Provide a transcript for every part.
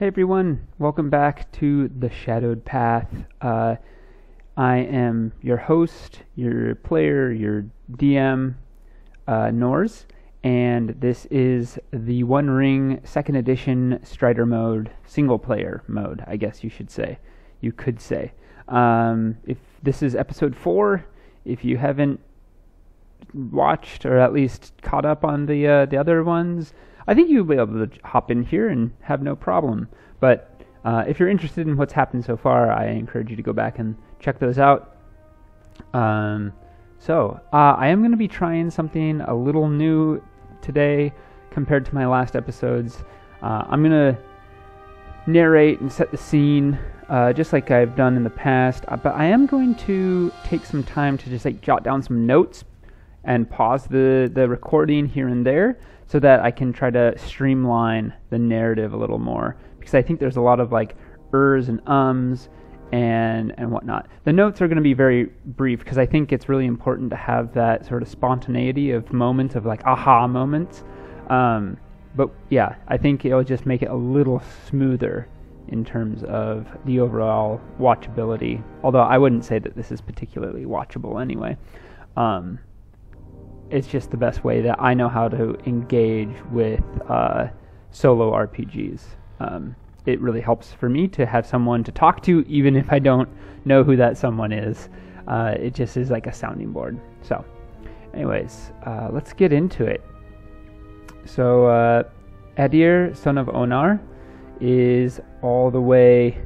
Hey everyone, welcome back to The Shadowed Path. I am your host, your player, your DM, Nors, and this is the One Ring 2nd Edition Strider mode, single player mode, I guess you could say. If this is episode 4, if you haven't watched or at least caught up on the other ones, I think you'll be able to hop in here and have no problem. But if you're interested in what's happened so far, I encourage you to go back and check those out. I am going to be trying something a little new today compared to my last episodes. I'm going to narrate and set the scene just like I've done in the past, but I am going to take some time to just jot down some notes and pause the recording here and there so that I can try to streamline the narrative a little more, because I think there's a lot of ers and ums and whatnot. The notes are going to be very brief because I think it's really important to have that sort of spontaneity of moments of aha moments. But yeah, I think it'll just make it a little smoother in terms of the overall watchability, although I wouldn't say that this is particularly watchable anyway. It's just the best way that I know how to engage with solo RPGs. It really helps for me to have someone to talk to, even if I don't know who that someone is. It just is like a sounding board. So, anyways, let's get into it. So, Adir, son of Onar, is all the way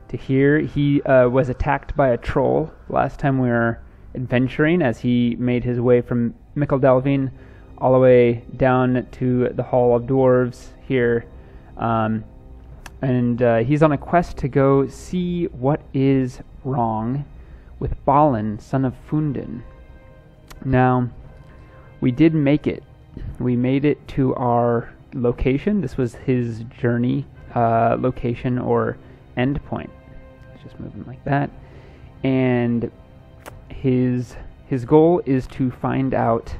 to here. He was attacked by a troll last time we were adventuring, as he made his way from Mickeldelving all the way down to the Hall of Dwarves here. And he's on a quest to go see what is wrong with Balin, son of Fundin. Now, we did make it. We made it to our location. This was his journey location or end point. Let's just move him like that. And his goal is to find out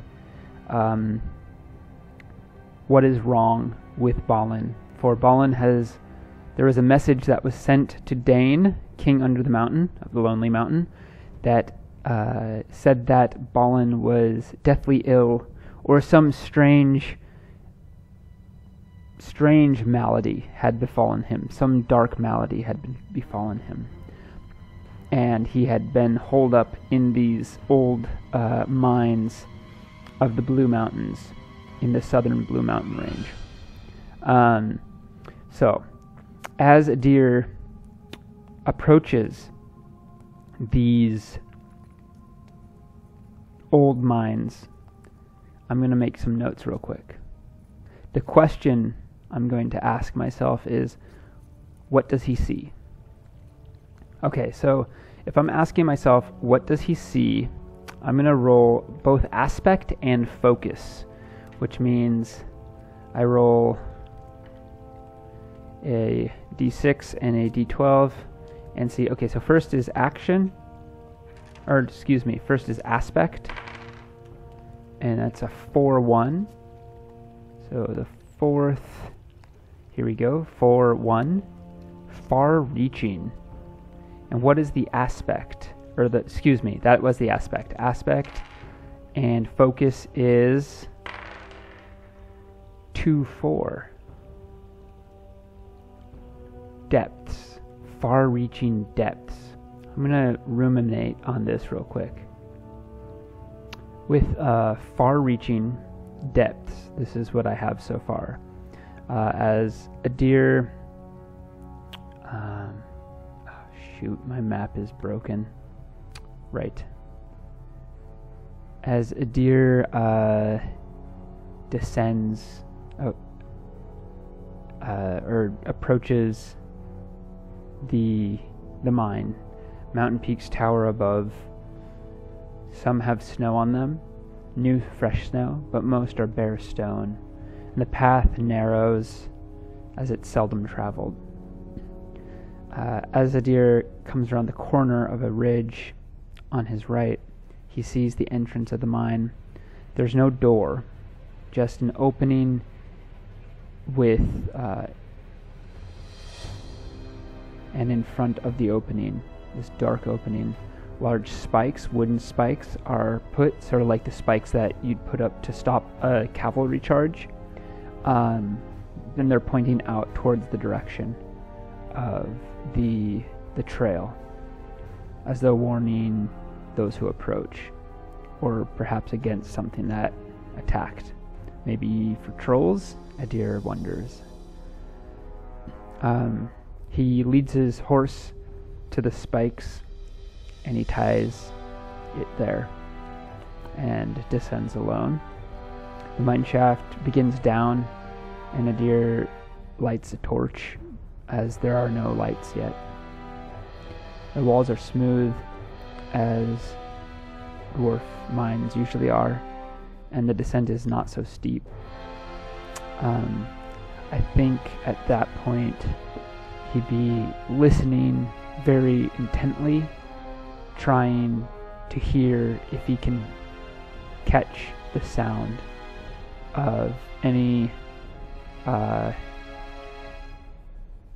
what is wrong with Balin. For Balin there was a message that was sent to Dane, king under the mountain, of the Lonely Mountain, that said that Balin was deathly ill, or some strange malady had befallen him. Some dark malady had befallen him. And he had been holed up in these old mines of the Blue Mountains, in the southern Blue Mountain range. So, as Adir approaches these old mines, I'm going to make some notes real quick. The question I'm going to ask myself is, what does he see? Okay, so if I'm asking myself, what does he see, I'm going to roll both aspect and focus, which means I roll a d6 and a d12 and see, okay, so first is action, first is aspect, and that's a 4-1. So the fourth, here we go, 4-1, far-reaching. And what is the aspect? That was the aspect. Aspect and focus is 2-4. Depths. Far-reaching depths. I'm going to ruminate on this real quick. With far-reaching depths, this is what I have so far. As Adir... shoot, my map is broken. Right. As Adir descends... or approaches the mine, mountain peaks tower above. Some have snow on them, new fresh snow, but most are bare stone, and the path narrows as it's seldom traveled. As Adir comes around the corner of a ridge on his right, he sees the entrance of the mine. There's no door, just an opening with and in front of the opening, this dark opening, large spikes, wooden spikes, are put, sort of like the spikes that you'd put up to stop a cavalry charge. Then they're pointing out towards the direction of the trail, as though warning those who approach, or perhaps against something that attacked. Maybe for trolls, Adir wonders. He leads his horse to the spikes, and he ties it there, and descends alone. The mine shaft begins down, and Adir lights a torch, as there are no lights yet. The walls are smooth, as dwarf mines usually are, and the descent is not so steep. I think at that point he'd be listening very intently, trying to hear if he can catch the sound of any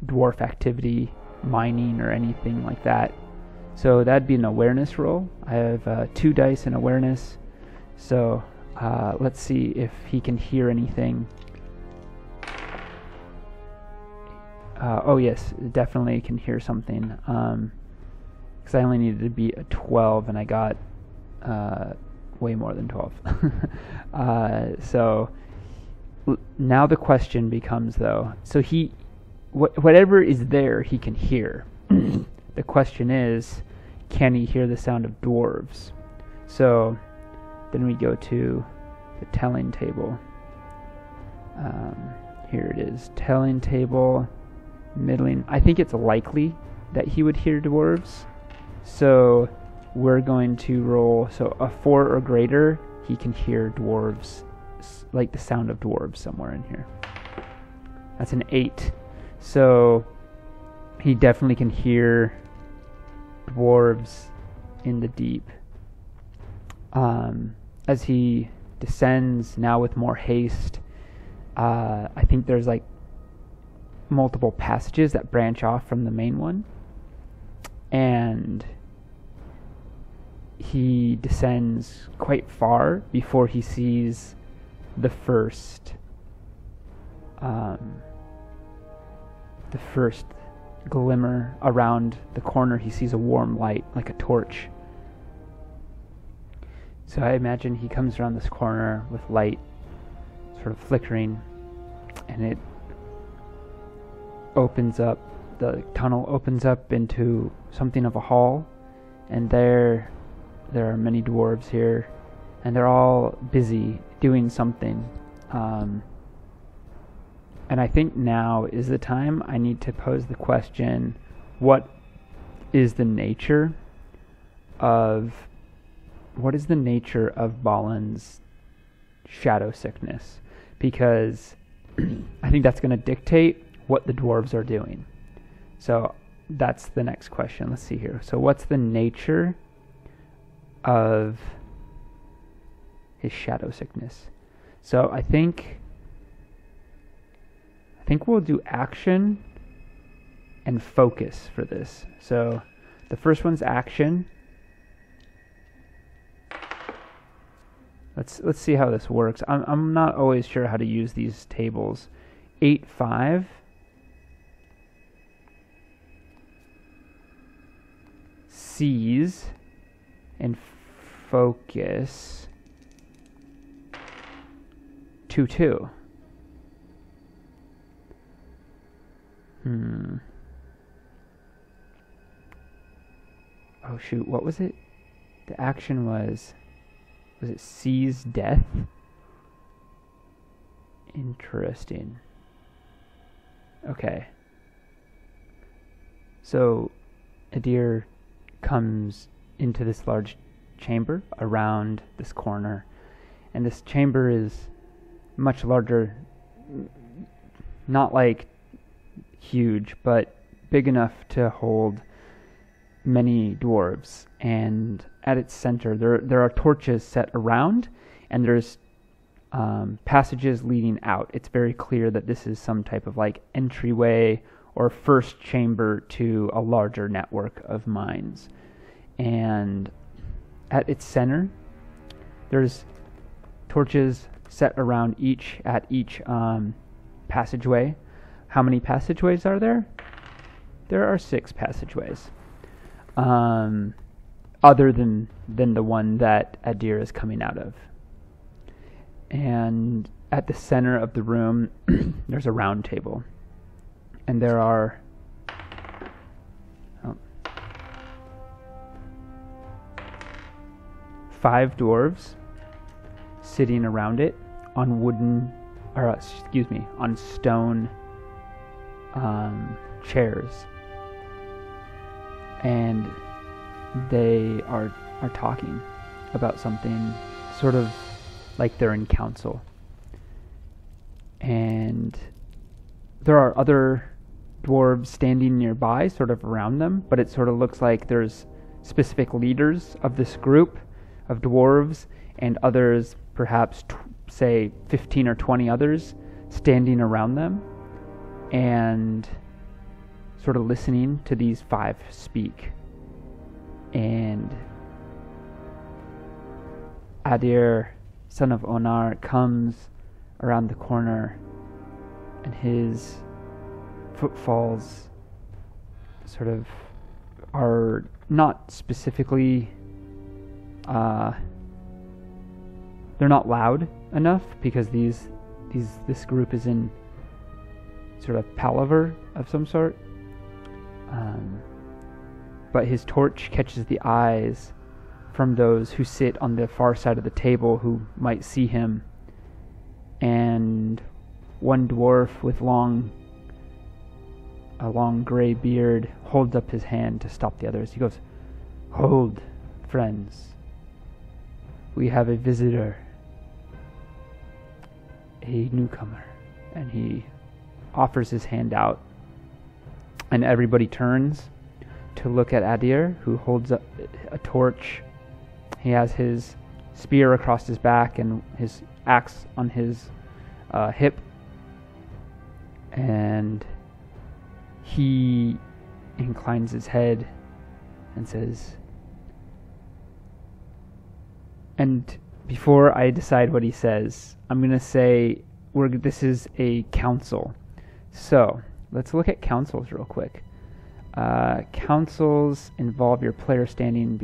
dwarf activity, mining or anything like that. So that'd be an awareness roll. I have 2 dice in awareness, so let's see if he can hear anything. Oh yes, definitely can hear something, because I only needed to beat a 12 and I got way more than 12. So now the question becomes, though, so whatever is there he can hear. The question is, can he hear the sound of dwarves? So then we go to the telling table. Here it is, telling table, middling. I think it's likely that he would hear dwarves, so we're going to roll, so a 4 or greater, he can hear dwarves, like the sound of dwarves somewhere in here. That's an 8. So he definitely can hear dwarves in the deep. As he descends now with more haste, I think there's like multiple passages that branch off from the main one, and he descends quite far before he sees the first glimmer around the corner. He sees a warm light, like a torch. So I imagine he comes around this corner with light sort of flickering, and it opens up, the tunnel opens up into something of a hall, and there are many dwarves here, and they're all busy doing something. And I think now is the time I need to pose the question, what is the nature of Balin's shadow sickness? Because I think that's going to dictate what the dwarves are doing. So that's the next question. Let's see here. So what's the nature of his shadow sickness? So I think we'll do action and focus for this. So the first one's action. Let's see how this works. I'm not always sure how to use these tables. 8, 5. Seize and focus. 2, 2. Oh shoot, what was it? The action was it seize death? Interesting. Okay. So Adir comes into this large chamber around this corner, and this chamber is much larger, not like huge, but big enough to hold many dwarves. And at its center there are torches set around, and there's passages leading out. It's very clear that this is some type of like entryway or first chamber to a larger network of mines. And at its center, there's torches set around each passageway. How many passageways are there? There are 6 passageways. Other than the one that Adir is coming out of. And at the center of the room, there's a round table. And there are 5 dwarves sitting around it on on stone chairs. And they are talking about something, sort of like they're in council. And there are other dwarves standing nearby, sort of around them, but it sort of looks like there's specific leaders of this group of dwarves and others, perhaps say 15 or 20 others, standing around them and sort of listening to these 5 speak. And Adir, son of Onar, comes around the corner, and his footfalls sort of are not specifically, they're not loud enough, because this group is in sort of palaver of some sort. But his torch catches the eyes from those who sit on the far side of the table who might see him. And one dwarf with a long gray beard holds up his hand to stop the others. He goes, "Hold, friends. We have a visitor, a newcomer." And he offers his hand out. And everybody turns to look at Adir, who holds up a torch. He has his spear across his back and his axe on his hip. And he inclines his head and says, and before I decide what he says, I'm going to say this is a council. So let's look at councils real quick. Councils involve your player standing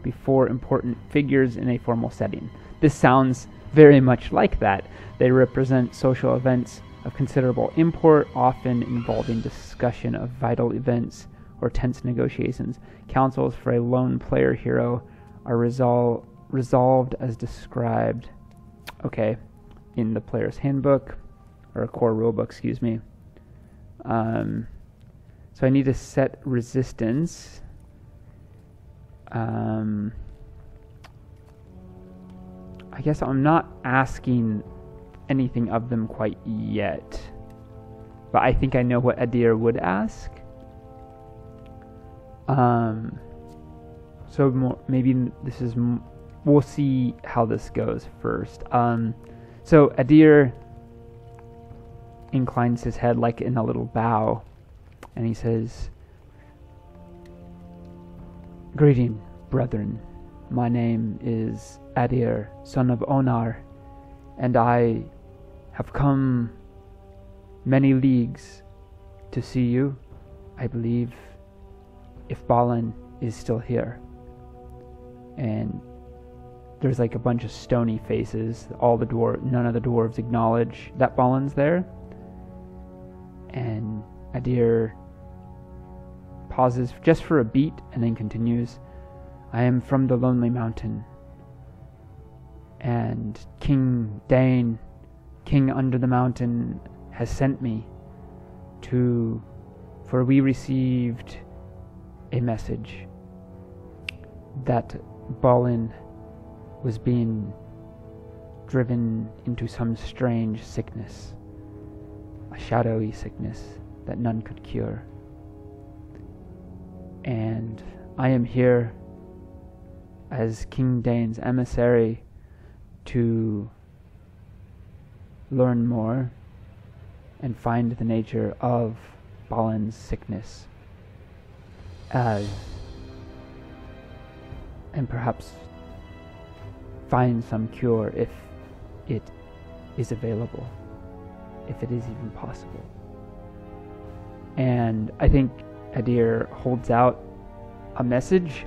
before important figures in a formal setting. This sounds very much like that. They represent social events of considerable import, often involving discussion of vital events or tense negotiations. Councils for a lone player hero are resolved as described in the player's handbook, or a core rulebook, excuse me. So I need to set resistance. I guess I'm not asking anything of them quite yet, but I think I know what Adir would ask. So maybe this is, we'll see how this goes first. So Adir inclines his head like in a little bow, and he says, "Greeting, brethren. My name is Adir, son of Onar, and I have come many leagues to see you, I believe, if Balin is still here." And there's like a bunch of stony faces. None of the dwarves acknowledge that Balin's there. And Adir pauses just for a beat and then continues, "I am from the Lonely Mountain, and King Dane, king under the mountain, has sent me for we received a message that Balin was being driven into some strange sickness, a shadowy sickness that none could cure. And I am here as King Dane's emissary to learn more and find the nature of Balin's sickness as, and perhaps find some cure if it is available, if it is even possible. And I think Adir holds out a message.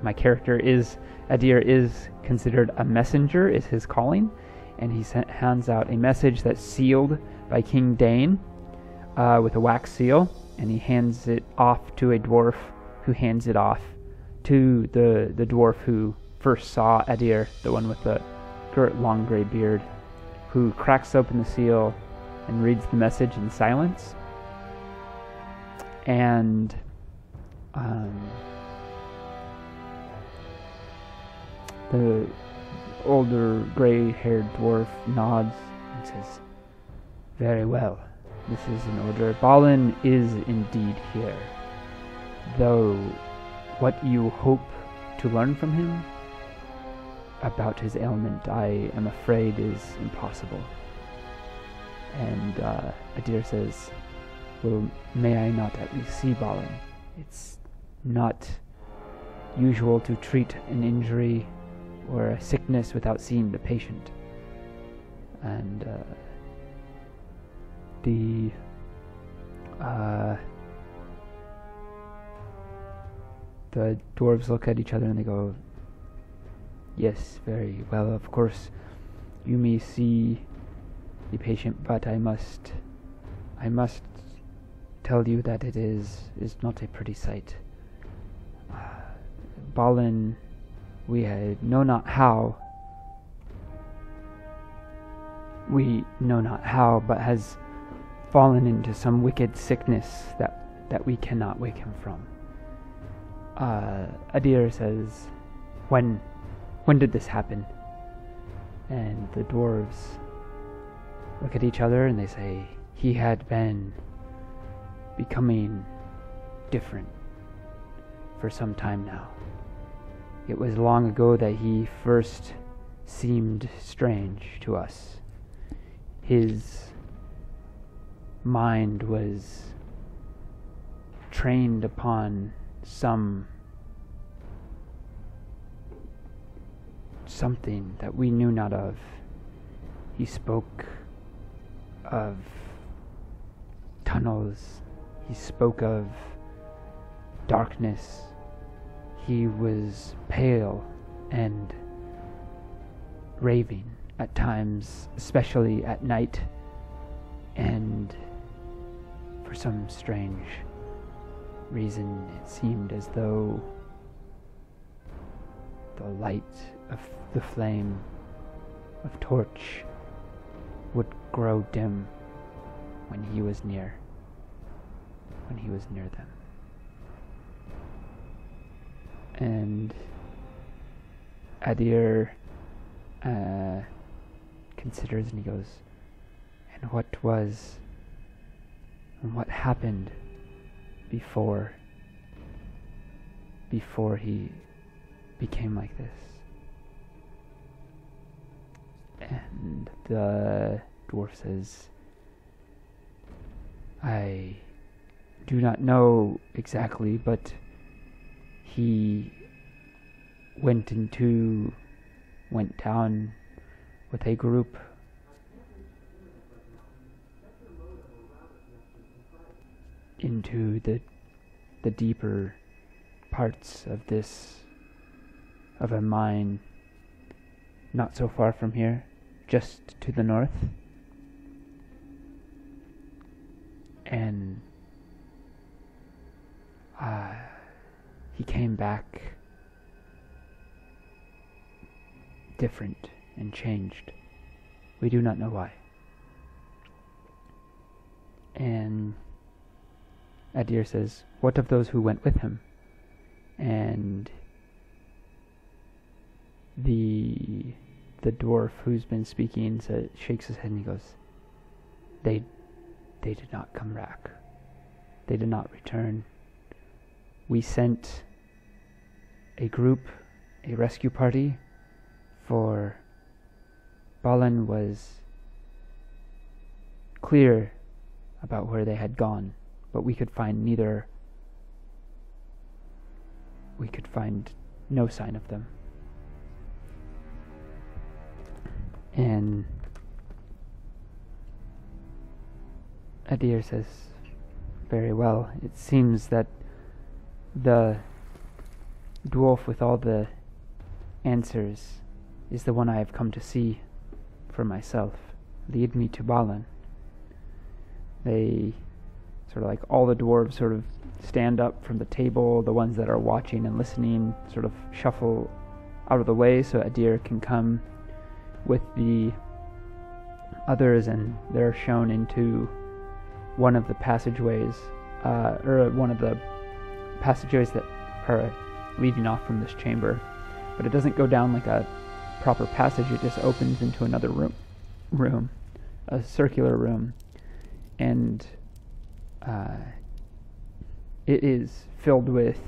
My character is, Adir is considered a messenger, is his calling, and he hands out a message that's sealed by King Dane with a wax seal, and he hands it off to a dwarf, who hands it off to the dwarf who first saw Adir, the one with the long gray beard, who cracks open the seal and reads the message in silence. And the older gray-haired dwarf nods and says, "Very well, this is in order. Balin is indeed here, though what you hope to learn from him about his ailment, I am afraid is impossible." And Adir says, "Well, may I not at least see Balin? It's not usual to treat an injury or a sickness without seeing the patient." And the dwarves look at each other and they go, "Yes, very well, of course, you may see the patient, but I must tell you that it is not a pretty sight. Balin, we know not how, but has fallen into some wicked sickness that we cannot wake him from." Adir says, when did this happen?" And the dwarves look at each other and they say, "He had been becoming different for some time now. It was long ago that he first seemed strange to us. His mind was trained upon something that we knew not of. He spoke of tunnels. He spoke of darkness. He was pale and raving at times, especially at night, and for some strange reason it seemed as though the light of the flame of torch would grow dim when he was near them." And Adir considers and he goes, "And what happened before he became like this?" And the dwarf says, "I do not know exactly, but he went down with a group into the deeper parts of a mine not so far from here, just to the north. And he came back different and changed. We do not know why." And Adir says, "What of those who went with him?" And the dwarf who's been speaking shakes his head and he goes, They did not come back. They did not return. We sent a rescue party, for Balin was clear about where they had gone, but we could find neither. We could find no sign of them. And Adir says, very well. It seems that the dwarf with all the answers is the one I have come to see for myself. Lead me to Balin. They sort of like all the dwarves sort of stand up from the table. The ones that are watching and listening sort of shuffle out of the way so Adir can come with the others, and they're shown into one of the passageways, or one of the passageways that are leading off from this chamber. But it doesn't go down like a proper passage, it just opens into another room, a circular room, and it is filled with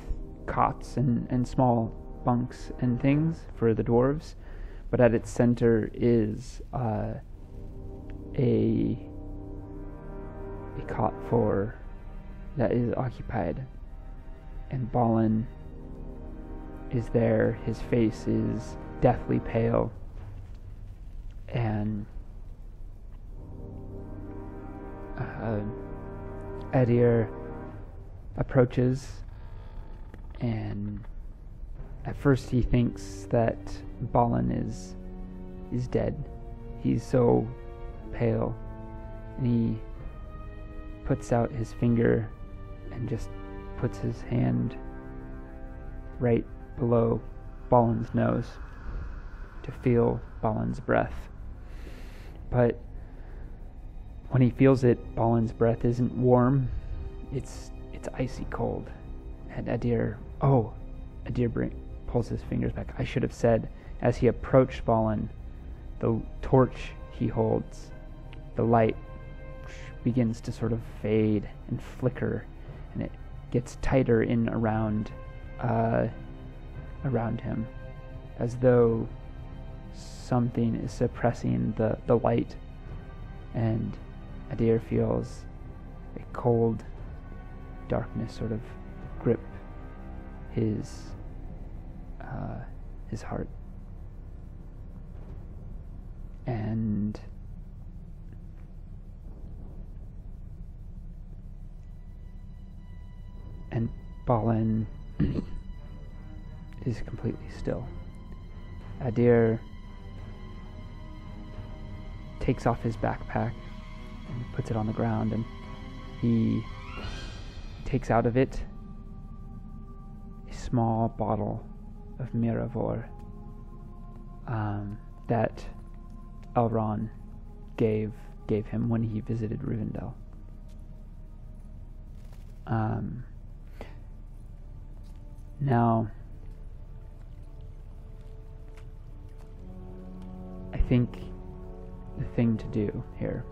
cots and small bunks and things for the dwarves, but at its center is a cot that is occupied, and Balin is there. His face is deathly pale, and Adir approaches, and at first he thinks that Balin is dead. He's so pale, and he puts out his finger and just puts his hand right below Balin's nose to feel Balin's breath. But when he feels it, Balin's breath isn't warm, it's icy cold. And Adir pulls his fingers back. I should have said, as he approached Balin, the torch he holds, the light begins to sort of fade and flicker, and it gets tighter in around him, as though something is suppressing the light, and Adir feels a cold darkness sort of grip his heart. And Balin is completely still. Adir takes off his backpack and puts it on the ground, and he takes out of it a small bottle of Miravor that Elrond gave him when he visited Rivendell. Now, I think the thing to do here,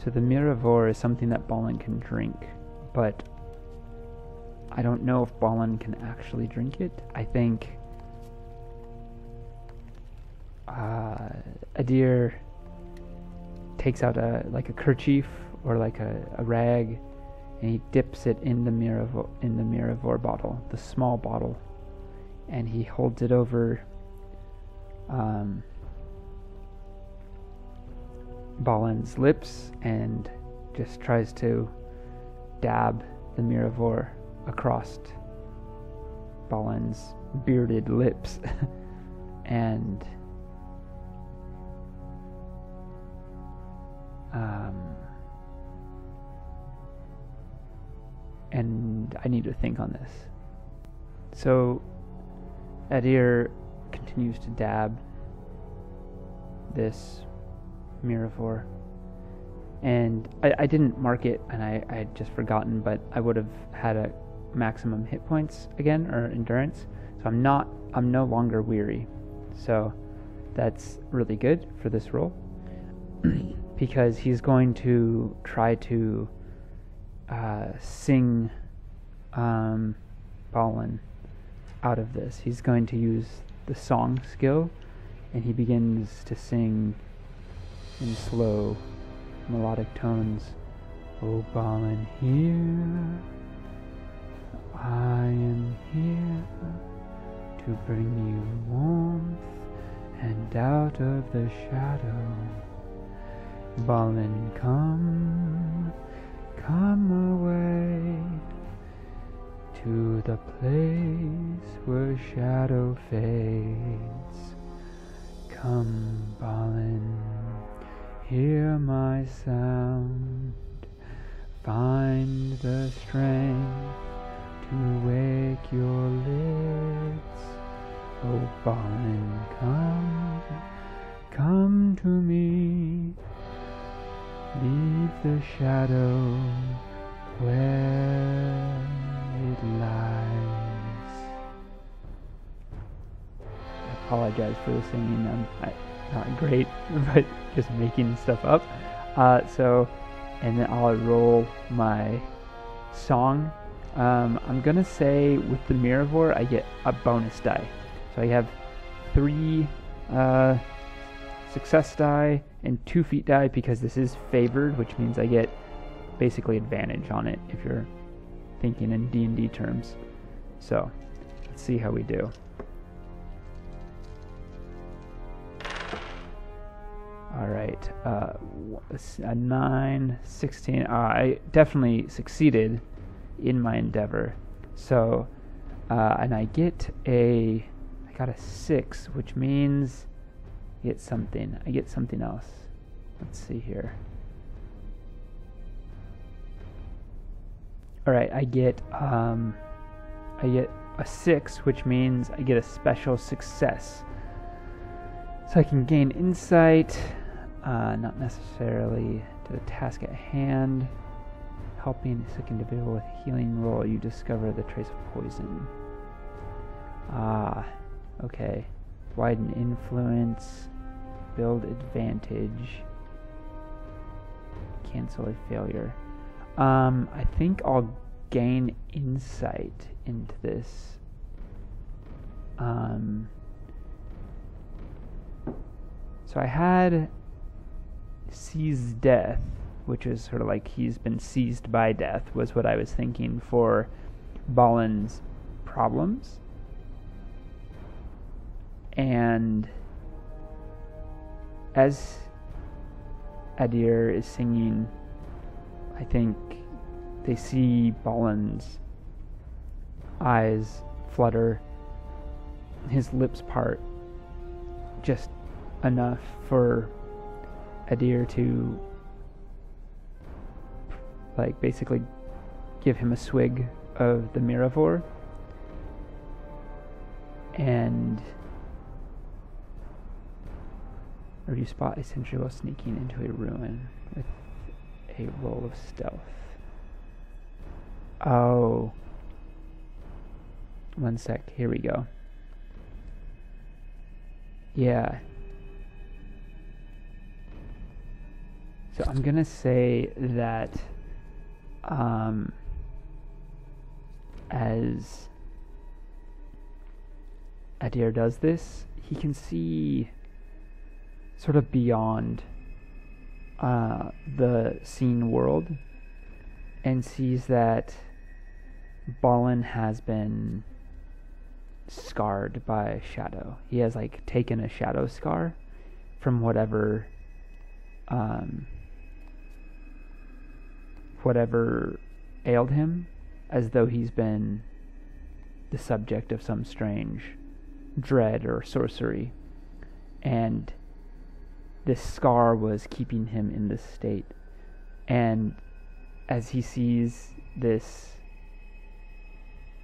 so the Miravor is something that Balin can drink, but I don't know if Balin can actually drink it. I think Adir takes out a kerchief or like a rag, and he dips it in the Miravor bottle, the small bottle, and he holds it over Balin's lips and just tries to dab the Miravor across Balin's bearded lips. and I need to think on this. So Adir continues to dab this Miravor, and I didn't mark it, and I had just forgotten, but I would have had a maximum hit points again, or endurance, so I'm no longer weary, so that's really good for this roll. Because he's going to try to sing Balin out of this. He's going to use the song skill and he begins to sing in slow, melodic tones. Oh, Balin, here I am here to bring you warmth and out of the shadow. Balin, come away to the place where shadow fades. Come, Balin, hear my sound. Find the strength to wake your lids. Oh, Balin, come to me. Leave the shadow where it lies. I apologize for the singing. I'm not great, but just making stuff up. And then I'll roll my song. I'm gonna say with the Miravor, I get a bonus die. So I have 3 success die and 2 feat die because this is favored, which means I get basically advantage on it if you're thinking in D&D terms. So let's see how we do. Alright, a 9, 16, I definitely succeeded in my endeavor. So, and I got a 6, which means I get something else. Let's see here. Alright, I get a 6, which means I get a special success. So I can gain insight, not necessarily to the task at hand. Helping a sick individual with a healing roll, you discover the trace of poison. Okay. Widen influence, build advantage, cancel a failure. I think I'll gain insight into this. So I had seize death, which is sort of like he's been seized by death, was what I was thinking for Balin's problems. And as Adir is singing, I think they see Balin's eyes flutter, his lips part, just enough for Adir to basically give him a swig of the Miravor, or you spot a sentry while sneaking into a ruin with a roll of stealth. Oh, one sec, here we go. Yeah. So I'm gonna say that as Adir does this, he can see sort of beyond the seen world and sees that Balin has been scarred by a shadow. He has taken a shadow scar from whatever ailed him, as though he's been the subject of some strange dread or sorcery, and this scar was keeping him in this state. And as he sees this,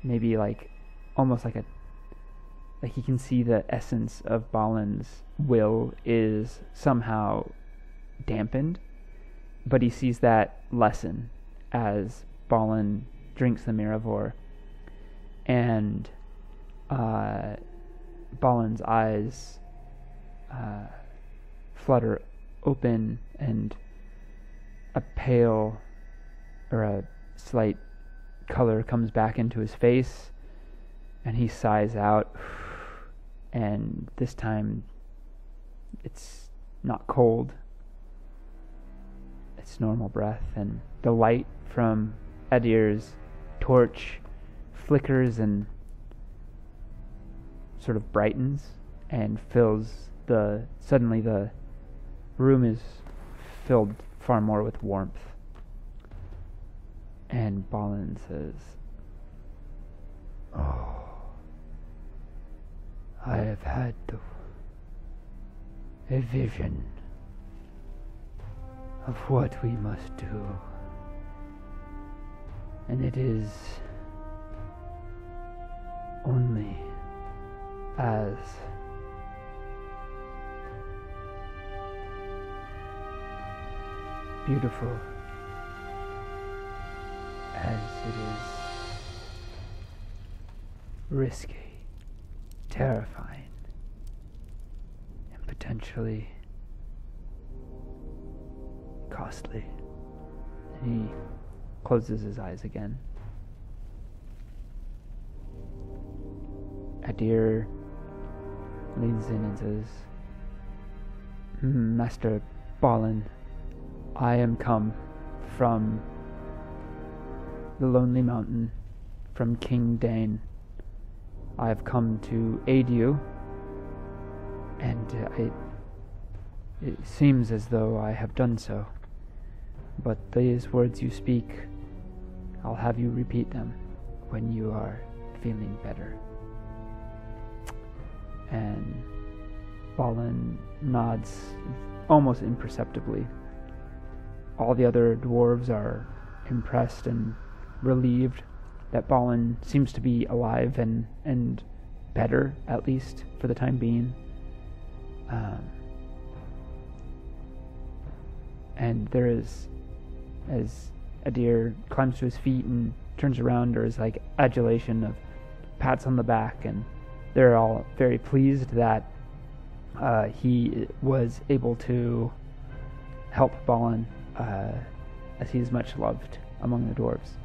maybe almost like he can see the essence of Balin's will is somehow dampened, but he sees that lessen as Balin drinks the Miravor, and Balin's eyes flutter open, and a pale or a slight color comes back into his face, and he sighs out, and this time it's not cold. It's normal breath, and the light from Adir's torch flickers and sort of brightens and suddenly the room is filled far more with warmth. And Balin says, "Oh, I have had a vision of what we must do, and it is only as beautiful as it is risky, terrifying, and potentially costly." And he closes his eyes again. Adir leans in and says, "Master Balin, I am come from the Lonely Mountain, from King Dane. I have come to aid you, and it seems as though I have done so. But these words you speak, I'll have you repeat them when you are feeling better." And Balin nods almost imperceptibly. All the other dwarves are impressed and relieved that Balin seems to be alive and better, at least for the time being. And there is, as Adir climbs to his feet and turns around, there is like adulation of pats on the back, and they're all very pleased that he was able to help Balin, as he is much loved among the dwarves.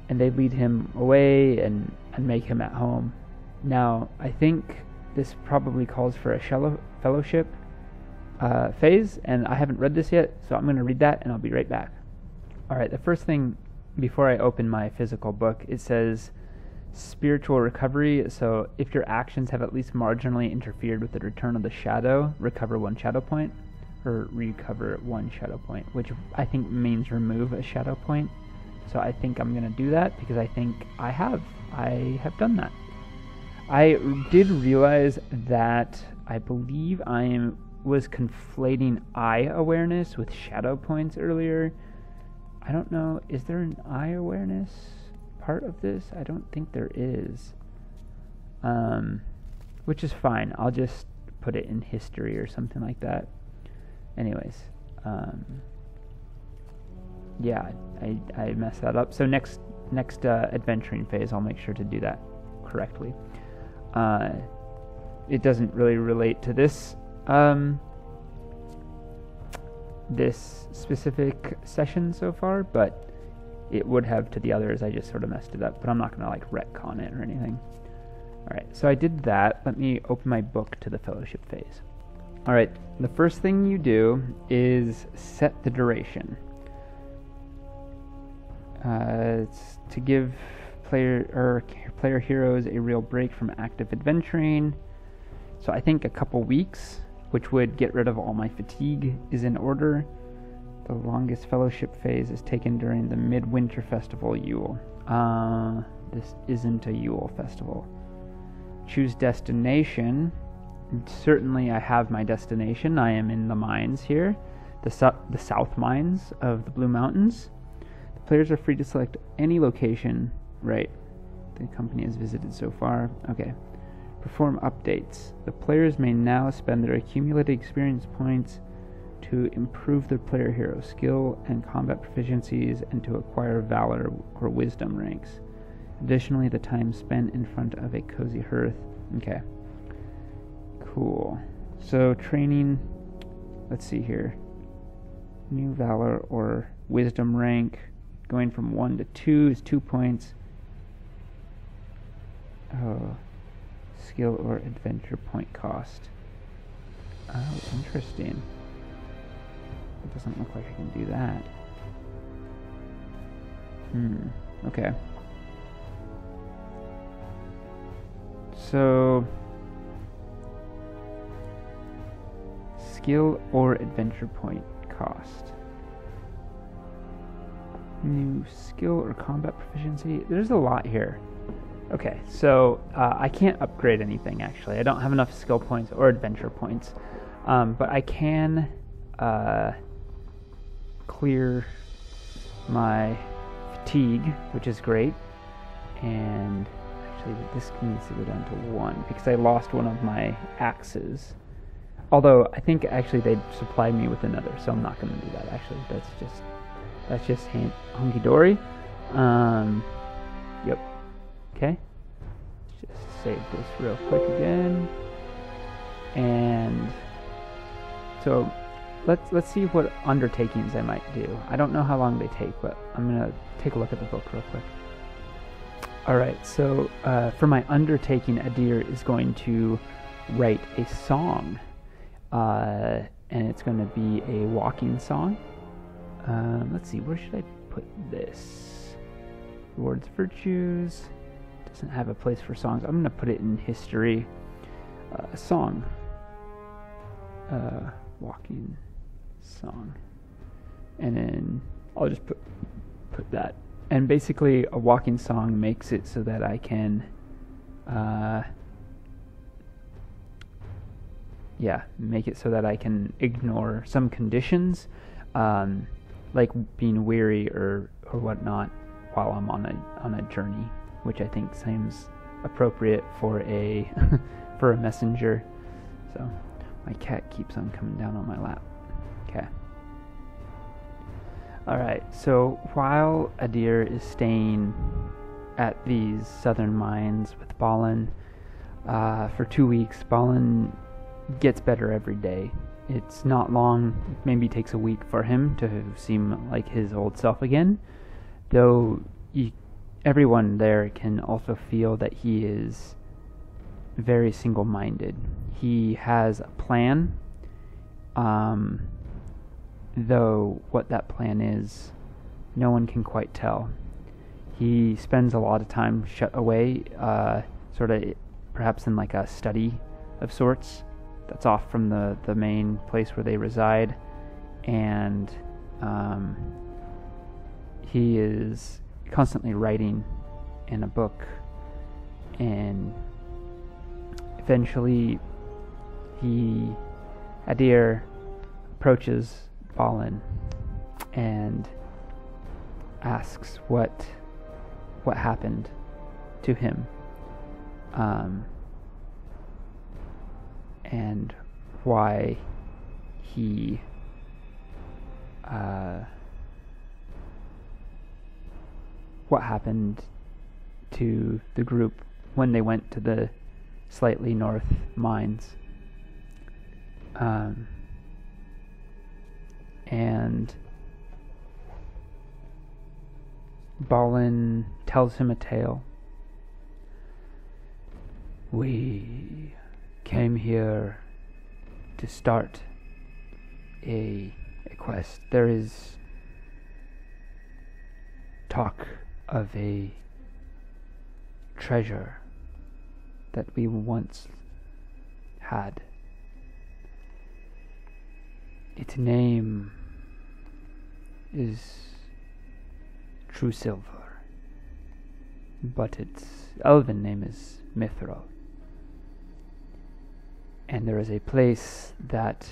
And they lead him away and make him at home. Now, I think this probably calls for a fellowship phase, and I haven't read this yet, so I'm going to read that and I'll be right back. Alright, the first thing before I open my physical book, it says spiritual recovery. So if your actions have at least marginally interfered with the return of the shadow, recover 1 shadow point, or recover 1 shadow point, which I think means remove a shadow point. So I think I'm going to do that because I think I have done that. I did realize that I believe was conflating eye awareness with shadow points earlier. I don't know, is there an eye awareness part of this? I don't think there is. Which is fine. I'll just put it in history or something like that. Anyways, yeah, I messed that up. So next adventuring phase, I'll make sure to do that correctly. It doesn't really relate to this this specific session so far, but it would have to the others. I just sort of messed it up, but I'm not gonna like retcon it or anything. Alright, so I did that. Let me open my book to the fellowship phase. Alright, the first thing you do is set the duration. It's to give player heroes a real break from active adventuring. So I think a couple weeks, which would get rid of all my fatigue, is in order. The longest fellowship phase is taken during the Midwinter Festival Yule. This isn't a Yule festival. Choose destination. Certainly I have my destination. I am in the mines here, the south mines of the Blue Mountains. The players are free to select any location. Right. The company has visited so far. Okay. Perform updates. The players may now spend their accumulated experience points to improve their player hero skill and combat proficiencies and to acquire valor or wisdom ranks. Additionally, the time spent in front of a cozy hearth. Okay. Cool. So training, let's see here. New valor or wisdom rank. Going from 1 to 2 is 2 points. Oh. skill or adventure point cost. Oh, interesting. It doesn't look like I can do that. Okay. So, skill or adventure point cost. New skill or combat proficiency. There's a lot here. Okay, so I can't upgrade anything actually. I don't have enough skill points or adventure points. But I can clear my fatigue, which is great. And actually this needs to go down to 1 because I lost one of my axes. Although I think actually they'd supply me with another, so I'm not going to do that actually. That's just hunky-dory. Yep. Okay. Let's just save this real quick again. And so let's see what undertakings I might do. I don't know how long they take, but I'm gonna take a look at the book real quick. Alright, so for my undertaking, Adir is going to write a song. And it's going to be a walking song. Let's see, where should I put this? Rewards virtues. Doesn't have a place for songs. I'm going to put it in history. Song. Walking song. And then I'll just put that. And basically a walking song makes it so that I can make it so that I can ignore some conditions, like being weary or whatnot while I'm on a journey, which I think seems appropriate for a for a messenger. So my cat keeps on coming down on my lap. Okay. Alright, so while Adir is staying at these southern mines with Balin for 2 weeks, Balin gets better every day. It's not long, maybe takes a week for him to seem like his old self again, though everyone there can also feel that he is very single-minded. He has a plan, though what that plan is, no one can quite tell. He spends a lot of time shut away, sort of perhaps in like a study of sorts that's off from the main place where they reside, and he is constantly writing in a book, and eventually Adir approaches Balin and asks what happened to him, and why he what happened to the group when they went to the slightly north mines. And Balin tells him a tale. We came here to start a quest. There is talk of a treasure that we once had. Its name is True Silver, but its elven name is Mithril. And there is a place that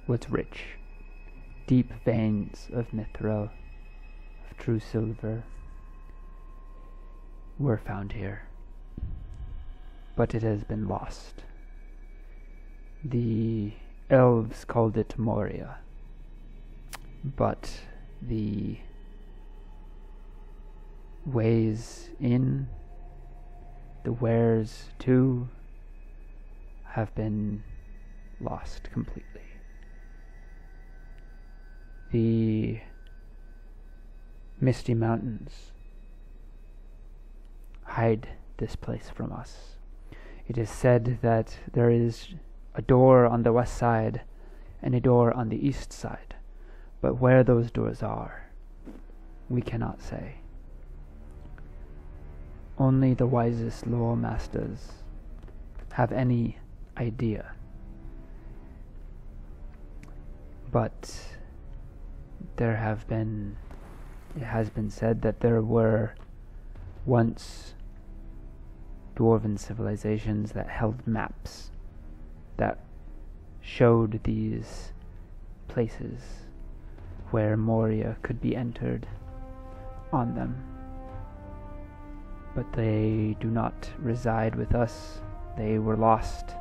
was rich. Deep veins of Mithril, of True Silver, were found here, but it has been lost. The elves called it Moria, but the ways in, the wares too, have been lost completely. The Misty Mountains hide this place from us. It is said that there is a door on the west side and a door on the east side, but where those doors are, we cannot say. Only the wisest lore masters have any idea. But it has been said that there were once dwarven civilizations that held maps that showed these places where Moria could be entered on them. But they do not reside with us. They were lost,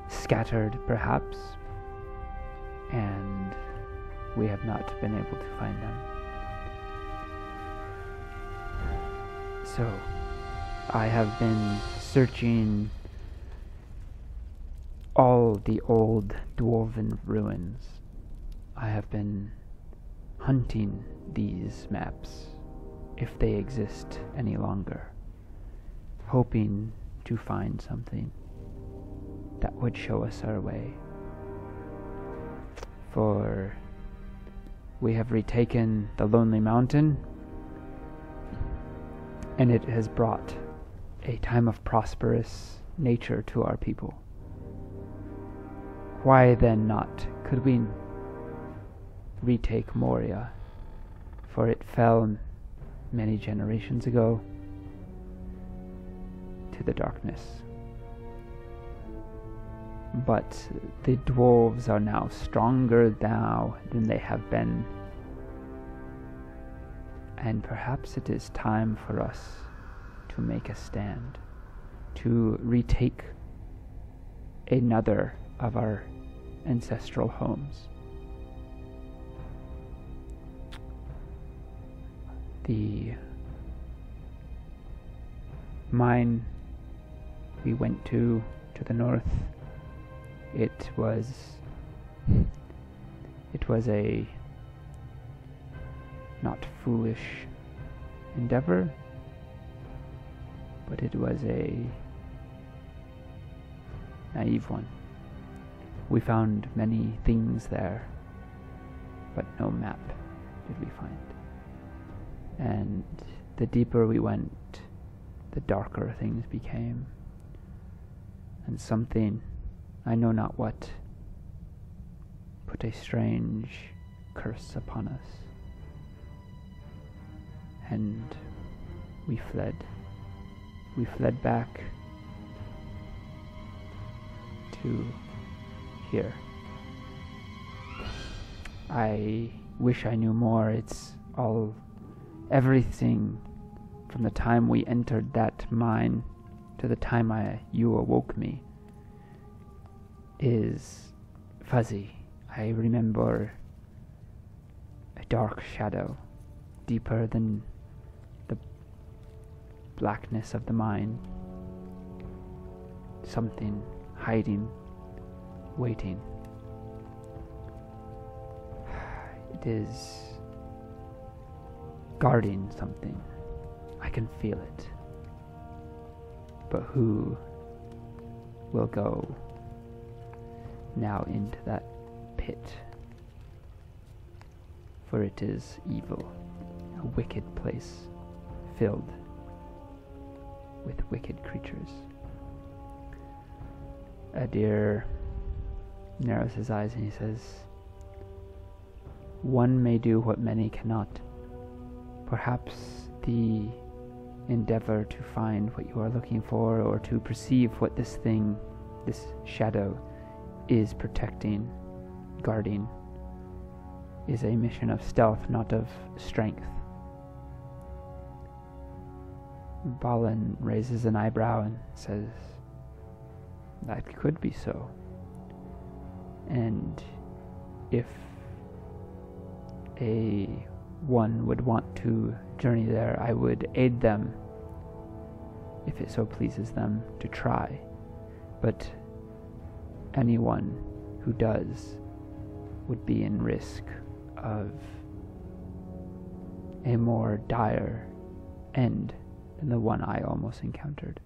scattered perhaps, and we have not been able to find them. So, I have been searching all the old dwarven ruins. I have been hunting these maps, if they exist any longer, hoping to find something that would show us our way. For we have retaken the Lonely Mountain, and it has brought a time of prosperous nature to our people. Why then not could we retake Moria? For it fell many generations ago to the darkness. But the dwarves are now stronger now than they have been, and perhaps it is time for us to make a stand, to retake another of our ancestral homes. The mine we went to the north, it was a not foolish endeavor, but it was a naive one. We found many things there, but no map did we find. And the deeper we went, the darker things became. And something, I know not what, put a strange curse upon us. And we fled. We fled back to here. I wish I knew more. It's all, everything from the time we entered that mine to the time you awoke me is fuzzy. I remember a dark shadow, deeper than the blackness of the mine. Something hiding, waiting. It is guarding something. I can feel it. But who will go now into that pit? For it is evil, a wicked place filled with wicked creatures. Adir narrows his eyes and he says, "One may do what many cannot. Perhaps the endeavor to find what you are looking for, or to perceive what this thing, this shadow, is protecting, guarding, is a mission of stealth, not of strength." Balin raises an eyebrow and says, "That could be so. And if one would want to journey there, I would aid them, if it so pleases them, to try. But anyone who does would be in risk of a more dire end than the one I almost encountered.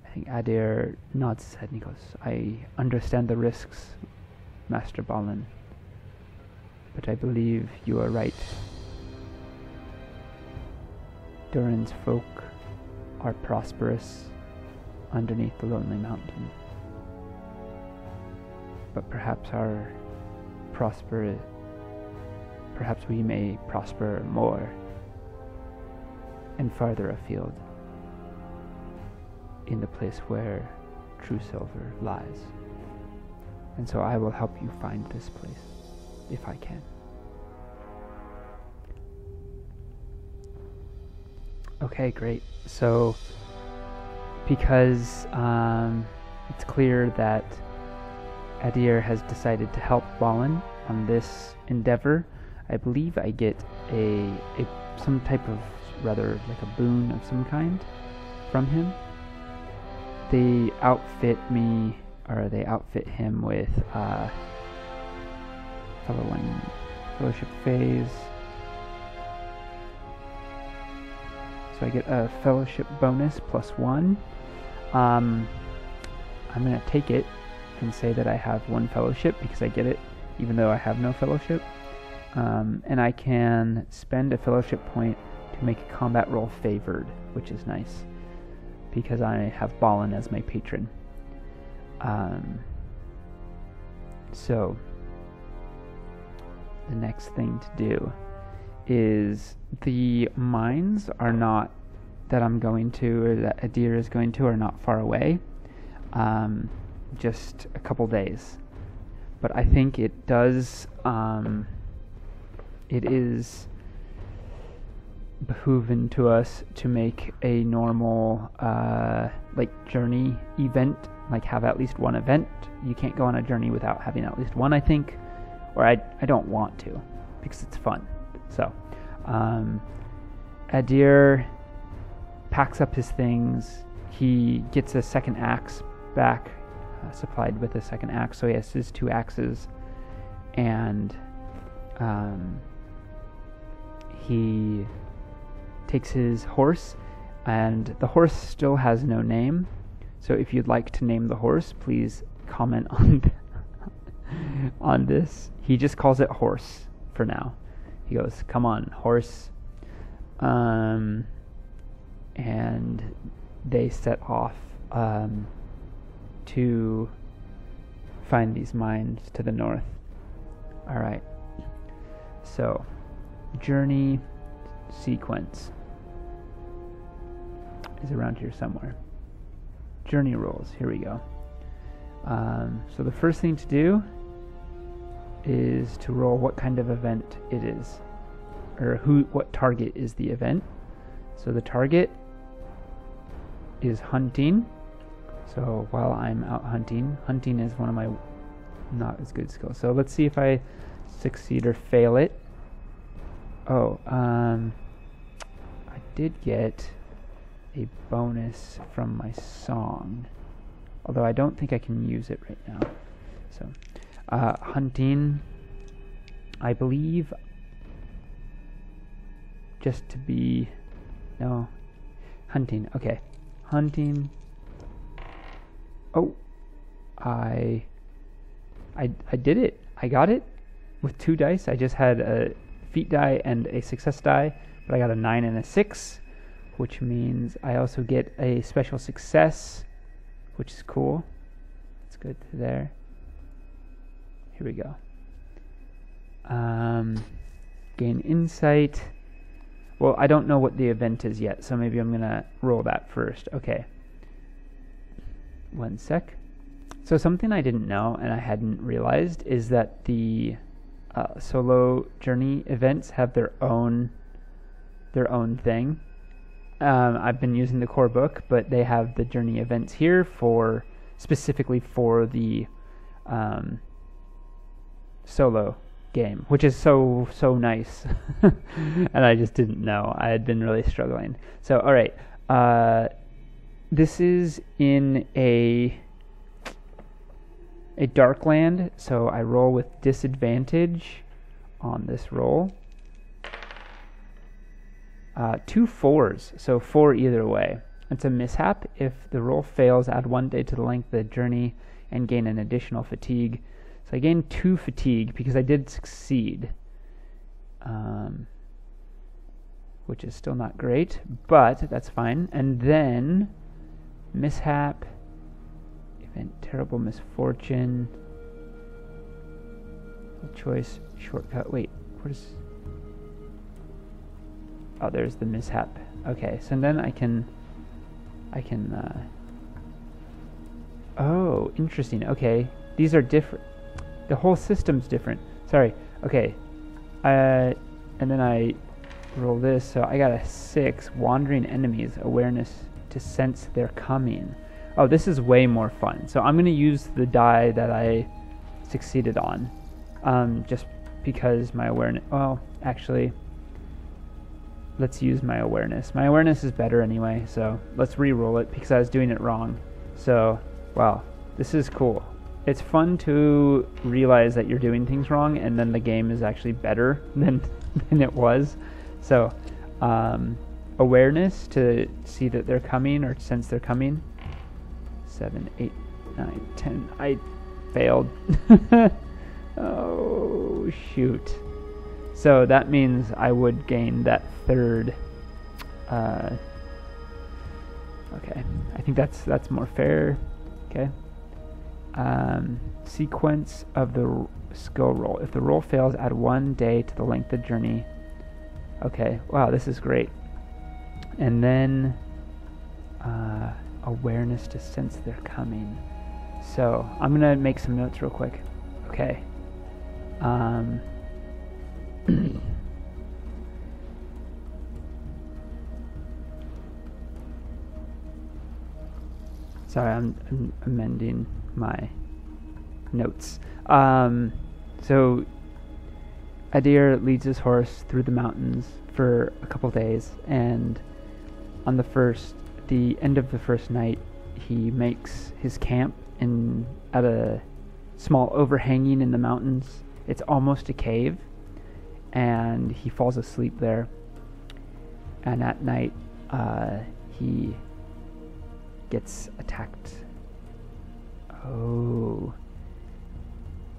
I think Adir nods his head and he goes, I understand the risks, Master Balin, but I believe you are right. Durin's folk are prosperous underneath the lonely mountain, but perhaps we may prosper more and farther afield, in the place where true silver lies. And so I will help you find this place, if I can. Okay, great. So, because it's clear that Adir has decided to help Balin on this endeavor, I believe I get some type of, rather like a boon of some kind from him. They outfit him with fellowship phase. So I get a fellowship bonus +1. I'm going to take it and say that I have 1 fellowship because I get it even though I have no fellowship. And I can spend a fellowship point to make a combat roll favored, which is nice because I have Balin as my patron. So the next thing to do is the mines are not that I'm going to, or that Adir is going to, are not far away. Just a couple days. But I think it does, it is behooven to us to make a normal, journey event, have at least one event. You can't go on a journey without having at least one, I think. Or I don't want to, because it's fun. So, Adir packs up his things. He gets a second axe back, supplied with a second axe, so he has his 2 axes, and he takes his horse, and the horse still has no name, so if you'd like to name the horse, please comment on this. He just calls it Horse for now. He goes, come on, horse. And they set off to find these mines to the north. Alright. So, journey sequence is around here somewhere. Journey rolls. Here we go. So the first thing to do is to roll what kind of event it is, or what target is the event. So the target is hunting. So while I'm out hunting is one of my not as good skills. So let's see if I succeed or fail it. Oh, I did get a bonus from my song, although I don't think I can use it right now. So, hunting, I believe, just to be, no, hunting, okay, hunting. Oh, I did it. I got it with 2 dice. I just had a feat die and a success die, but I got a 9 and a 6, which means I also get a special success, which is cool. That's good there. Here we go. Gain insight. Well, I don't know what the event is yet, so maybe I'm going to roll that first. Okay. 1 sec. So something I didn't know and I hadn't realized is that the solo journey events have their own thing. I've been using the core book, but they have the journey events here specifically for the solo game, which is so nice. And I just didn't know. I had been really struggling. So, all right. This is in a dark land, so I roll with disadvantage on this roll. 2 4s, so 4 either way. It's a mishap. If the roll fails, add 1 day to the length of the journey and gain an additional fatigue. So I gained 2 fatigue because I did succeed, which is still not great, but that's fine. And then mishap, event, terrible misfortune, choice, shortcut. Wait, what is... Oh, there's the mishap. Okay, so then I can oh, interesting. Okay, these are different. The whole system's different. Sorry. Okay. And then I roll this, so I got a 6. Wandering enemies, awareness to sense they're coming. Oh, this is way more fun. So I'm going to use the die that I succeeded on, just because my awareness... Well, actually, let's use my awareness. My awareness is better anyway, so let's re-roll it because I was doing it wrong. So, wow, this is cool. It's fun to realize that you're doing things wrong and then the game is actually better than it was. So, awareness to see that they're coming or sense they're coming. 7, 8, 9, 10. I failed. Oh, shoot. So that means I would gain that 3rd. Okay, I think that's more fair. Okay. Sequence of the skill roll. If the roll fails, add 1 day to the length of journey. Okay, wow, this is great. And then awareness to sense they're coming. So I'm gonna make some notes real quick. Okay. Sorry, I'm amending my notes. So Adir leads his horse through the mountains for a couple days, and on the end of the first night, he makes his camp at a small overhanging in the mountains. It's almost a cave, and he falls asleep there. And at night, he gets attacked. Oh.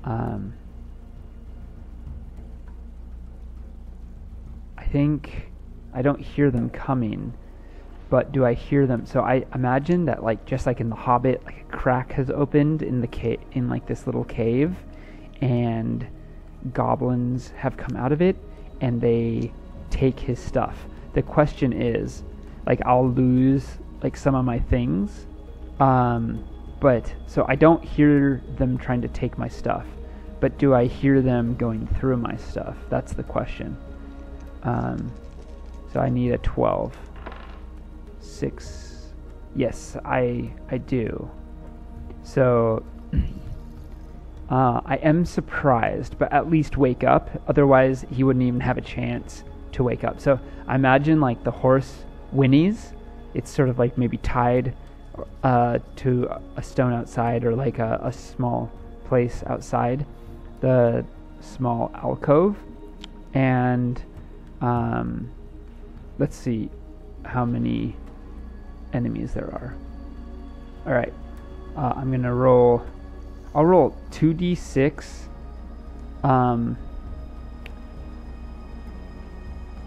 I think I don't hear them coming, but do I hear them? So I imagine that, like, just like in The Hobbit, like a crack has opened in the in like this little cave, and goblins have come out of it, and they take his stuff. The question is, like, I'll lose like some of my things, but so I don't hear them trying to take my stuff, but do I hear them going through my stuff? That's the question. So I need a 12. 6. Yes, I do. So I am surprised, but at least wake up. Otherwise, he wouldn't even have a chance to wake up. So I imagine like the horse whinnies. It's sort of like maybe tied to a stone outside, or like a small place outside the small alcove. And let's see how many enemies there are. All right, I'm gonna roll. I'll roll 2d6.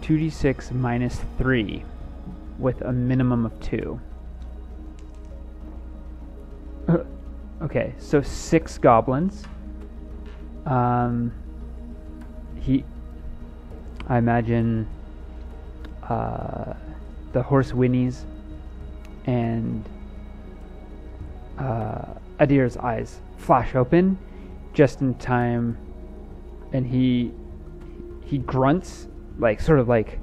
2d6 minus 3 with a minimum of 2. Okay, so 6 goblins. I imagine the horse whinnies, and Adir's eyes flash open just in time, and he grunts, like sort of like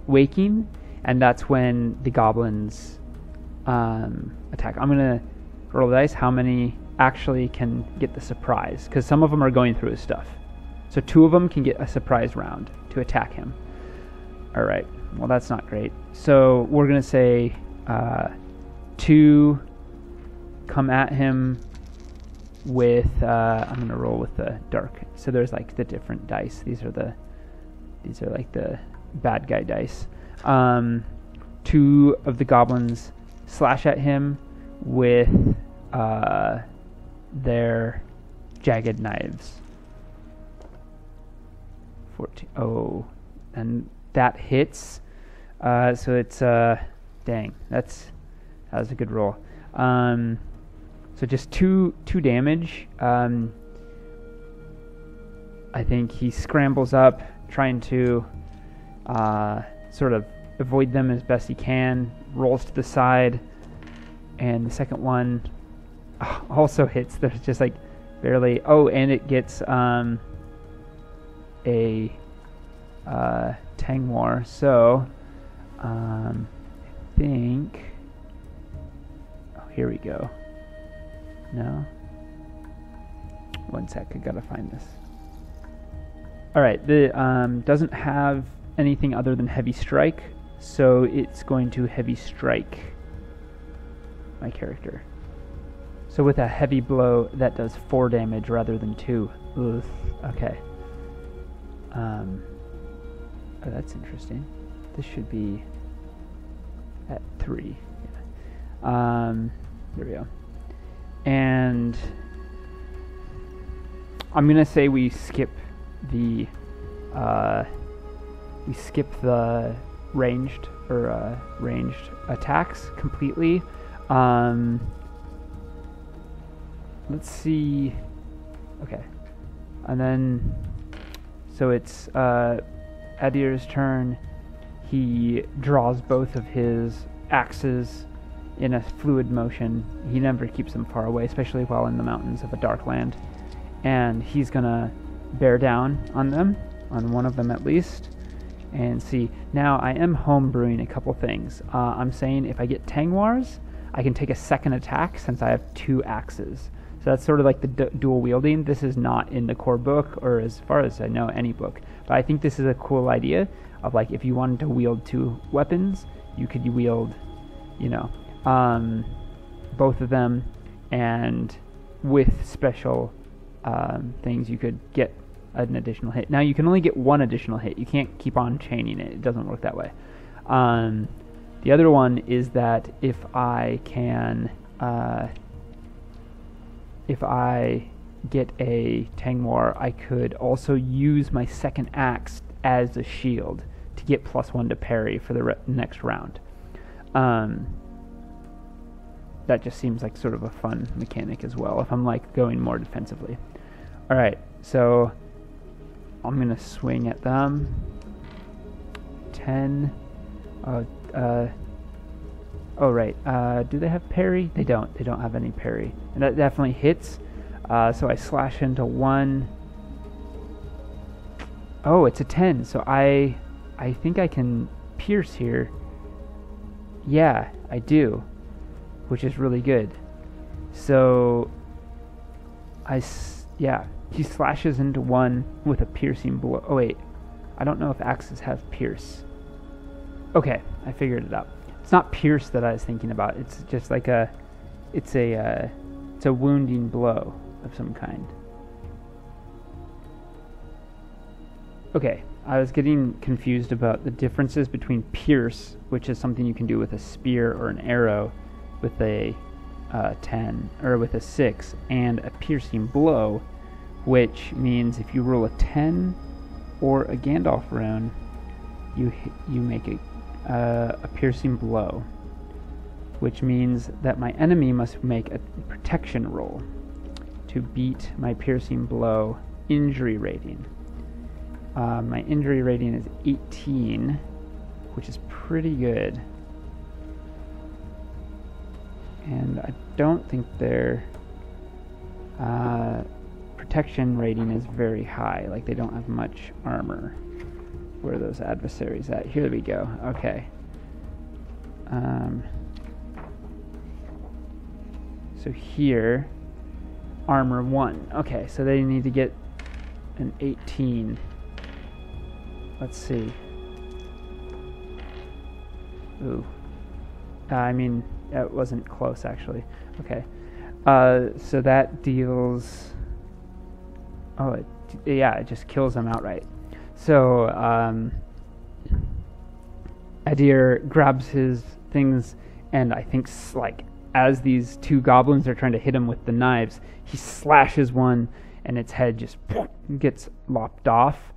waking, and that's when the goblins attack. I'm gonna roll the dice how many actually can get the surprise, because some of them are going through his stuff. So 2 of them can get a surprise round to attack him. All right, well, that's not great. So we're gonna say 2 come at him with I'm gonna roll with the dark. So there's like the different dice. These are like the bad guy dice. Two of the goblins slash at him with their jagged knives. 14. Oh, and that hits. So it's dang. That was a good roll. So just two damage. I think he scrambles up, trying to sort of avoid them as best he can. Rolls to the side, and the second one also hits. There's just like barely. Oh, and it gets a Tangwar. So I think. Oh, here we go. No. One sec. I gotta find this. All right. The doesn't have anything other than heavy strike, so it's going to heavy strike my character. So with a heavy blow, that does 4 damage rather than 2. Ugh. Okay. Oh, that's interesting. This should be at 3. Yeah. There we go. And I'm gonna say we skip the ranged attacks completely. Let's see. Okay, and then so it's Adir's turn. He draws both of his axes in a fluid motion. He never keeps them far away, especially while in the mountains of a dark land. And he's gonna bear down on them, on one of them at least, and see. Now I am home brewing a couple things. I'm saying if I get Tangwars, I can take a second attack since I have 2 axes. So that's sort of like the dual wielding. This is not in the core book, or as far as I know, any book. But I think this is a cool idea of like if you wanted to wield 2 weapons, you could wield, both of them, and with special things you could get an additional hit. Now you can only get 1 additional hit. You can't keep on chaining it. It doesn't work that way. The other one is that if I can, if I get a Tangwar, I could also use my second axe as a shield to get +1 to parry for the next round. That just seems like sort of a fun mechanic as well if I'm like going more defensively. Alright, so I'm gonna swing at them. 10. Oh right. Do they have parry? They don't. They don't have any parry, and that definitely hits. So I slash into 1. Oh, it's a 10. So I think I can pierce here. Yeah, I do, which is really good. So yeah, he slashes into 1 with a piercing blow. Oh wait, I don't know if axes have pierce. Okay, I figured it out. It's not pierce that I was thinking about. It's just like it's a wounding blow of some kind. Okay, I was getting confused about the differences between pierce, which is something you can do with a spear or an arrow, with a 10 or with a 6, and a piercing blow, which means if you roll a 10 or a Gandalf rune, you make a piercing blow, which means that my enemy must make a protection roll to beat my piercing blow injury rating. My injury rating is 18, which is pretty good. And I don't think their protection rating is very high. Like, they don't have much armor. Where are those adversaries at? Here we go. Okay. So here, armor 1. Okay, so they need to get an 18. Let's see. Ooh. I mean, it wasn't close, actually. Okay. So that deals... Oh, it just kills them outright. So, Adir grabs his things, and I think like as these two goblins are trying to hit him with the knives, he slashes one, and its head just gets lopped off.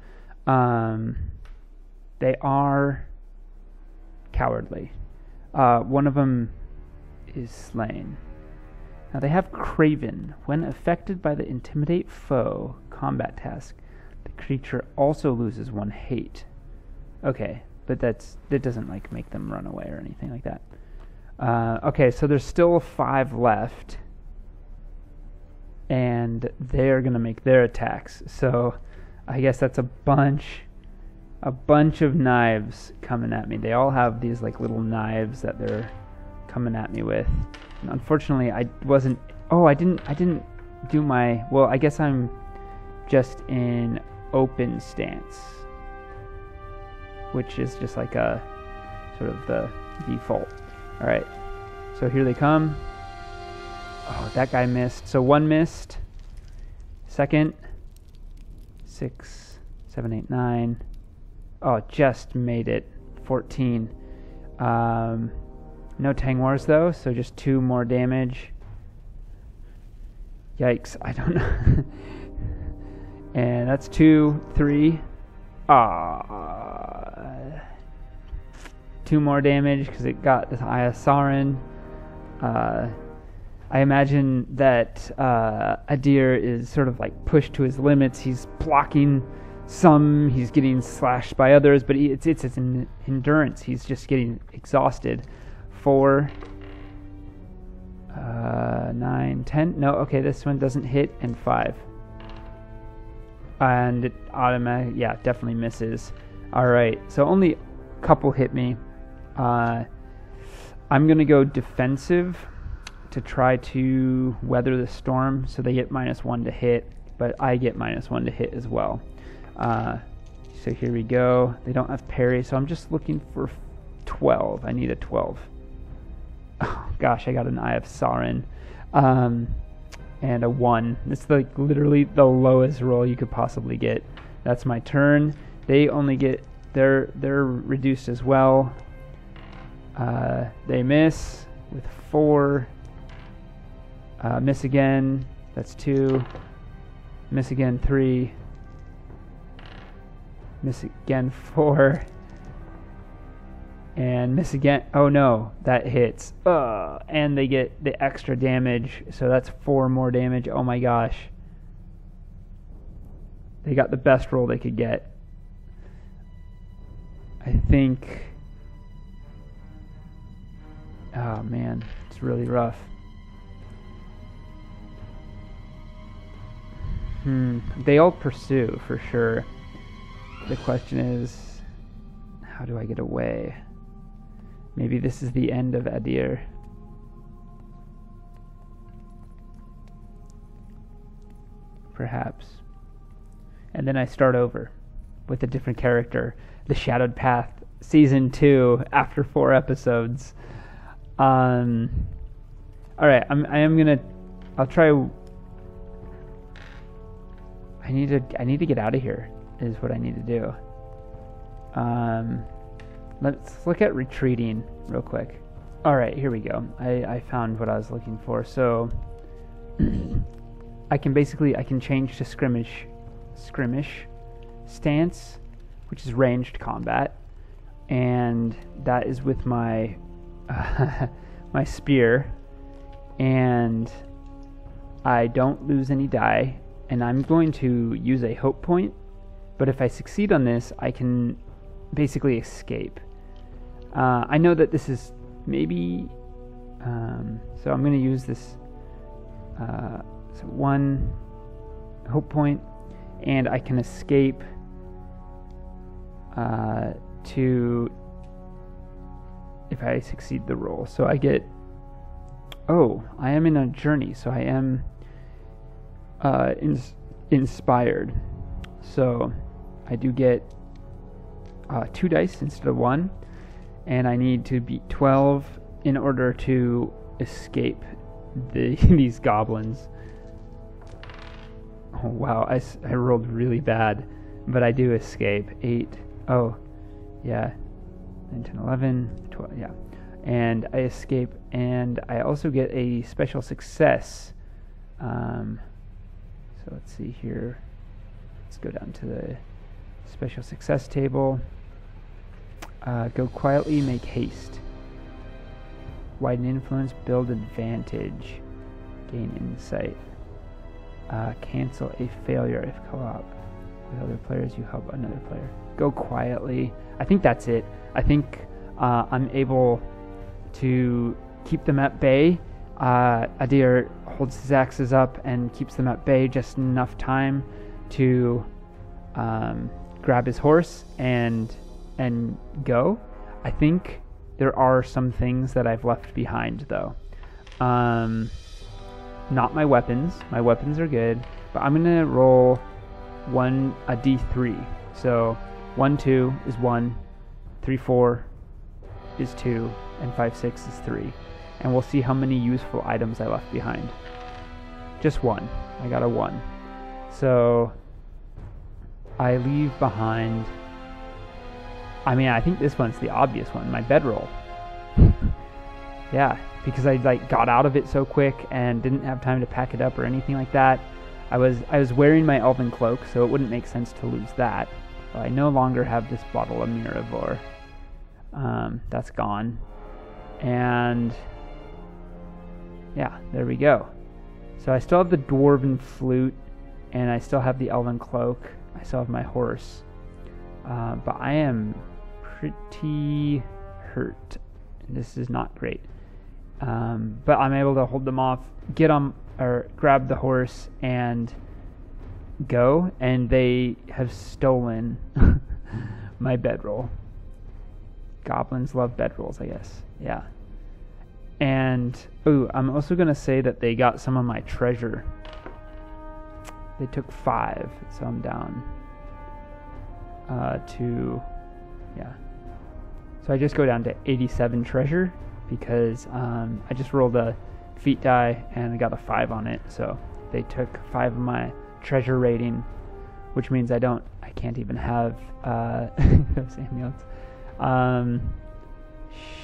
They are cowardly. One of them is slain. Now they have Craven. When affected by the Intimidate Foe combat task, the creature also loses 1 hate. Okay, but that doesn't like make them run away or anything like that. Okay, so there's still 5 left, and they're gonna make their attacks. So I guess that's a bunch of knives coming at me. They all have these like little knives that they're coming at me with. And unfortunately, I didn't do my, well, I guess I'm just in open stance, which is just like a sort of the default. All right, so here they come. Oh, that guy missed. So 1 missed. Second, 6, 7, 8, 9. Oh, just made it. 14. No Tang Wars though, so just 2 more damage. Yikes, I don't know. And that's 2, 3. 2 more damage because it got this Eye of Sauron. I imagine that Adir is sort of like pushed to his limits. He's blocking some, he's getting slashed by others, but it's his endurance. He's just getting exhausted. 4, 9, 10. No, okay, this one doesn't hit, and 5. And it automatically, yeah, definitely misses. All right, so only a couple hit me. I'm going to go defensive to try to weather the storm, so they get -1 to hit, but I get -1 to hit as well. So here we go. They don't have parry, so I'm just looking for 12. I need a 12. Oh gosh, I got an Eye of Sauron. And a 1. It's like literally the lowest roll you could possibly get. That's my turn. They only get, they're reduced as well. They miss with 4. Miss again. That's 2. Miss again, 3. Miss again, 4. And miss again. Oh no, that hits. And they get the extra damage, so that's 4 more damage. Oh my gosh. They got the best roll they could get. I think. Oh man, it's really rough. They all pursue for sure. The question is, how do I get away? Maybe this is the end of Adir. Perhaps. And then I start over with a different character. The Shadowed Path Season 2 after 4 episodes. Alright, I'll try. I need to get out of here is what I need to do. Let's look at retreating real quick. Alright, here we go. I found what I was looking for. So I can change to skirmish stance, which is ranged combat, and that is with my my spear, and I don't lose any die, and I'm going to use a hope point, but if I succeed on this, I can basically escape. I know that this is maybe, so I'm going to use this, so 1 hope point, and I can escape to, if I succeed the roll. So I get, I am in a journey, so I am inspired. So I do get 2 dice instead of 1, and I need to beat 12 in order to escape these goblins. Oh wow, I rolled really bad, but I do escape. 8. Oh yeah, 9, 10, 11, 12, yeah. And I escape, and I also get a special success. So let's see here. Let's go down to the special success table. Go quietly, make haste. Widen influence, build advantage. Gain insight. Cancel a failure if co-op. With other players, you help another player. Go quietly. I think that's it. I think I'm able to keep them at bay. Adir holds his axes up and keeps them at bay just enough time to grab his horse and go. I think there are some things that I've left behind, though. Not my weapons. My weapons are good, but I'm gonna roll a d3. So 1, 2 is 1, 3, 4 is 2, and 5, 6 is 3. And we'll see how many useful items I left behind. Just 1. I got a 1. So I leave behind. I mean, I think this one's the obvious one, my bedroll. Yeah, because I got out of it so quick and didn't have time to pack it up or anything like that. I was wearing my elven cloak, so it wouldn't make sense to lose that. But I no longer have this bottle of Miravor. That's gone. And yeah, there we go. So I still have the dwarven flute, and I still have the elven cloak. I still have my horse. But I am pretty hurt. This is not great. But I'm able to hold them off, get on, or grab the horse and go, and they have stolen my bedroll. Goblins love bedrolls, I guess. Yeah. And I'm also gonna say that they got some of my treasure. They took 5, so I'm down to, yeah. So I just go down to 87 treasure because I just rolled a feat die and I got a 5 on it. So they took 5 of my treasure rating, which means I can't even have those amulets.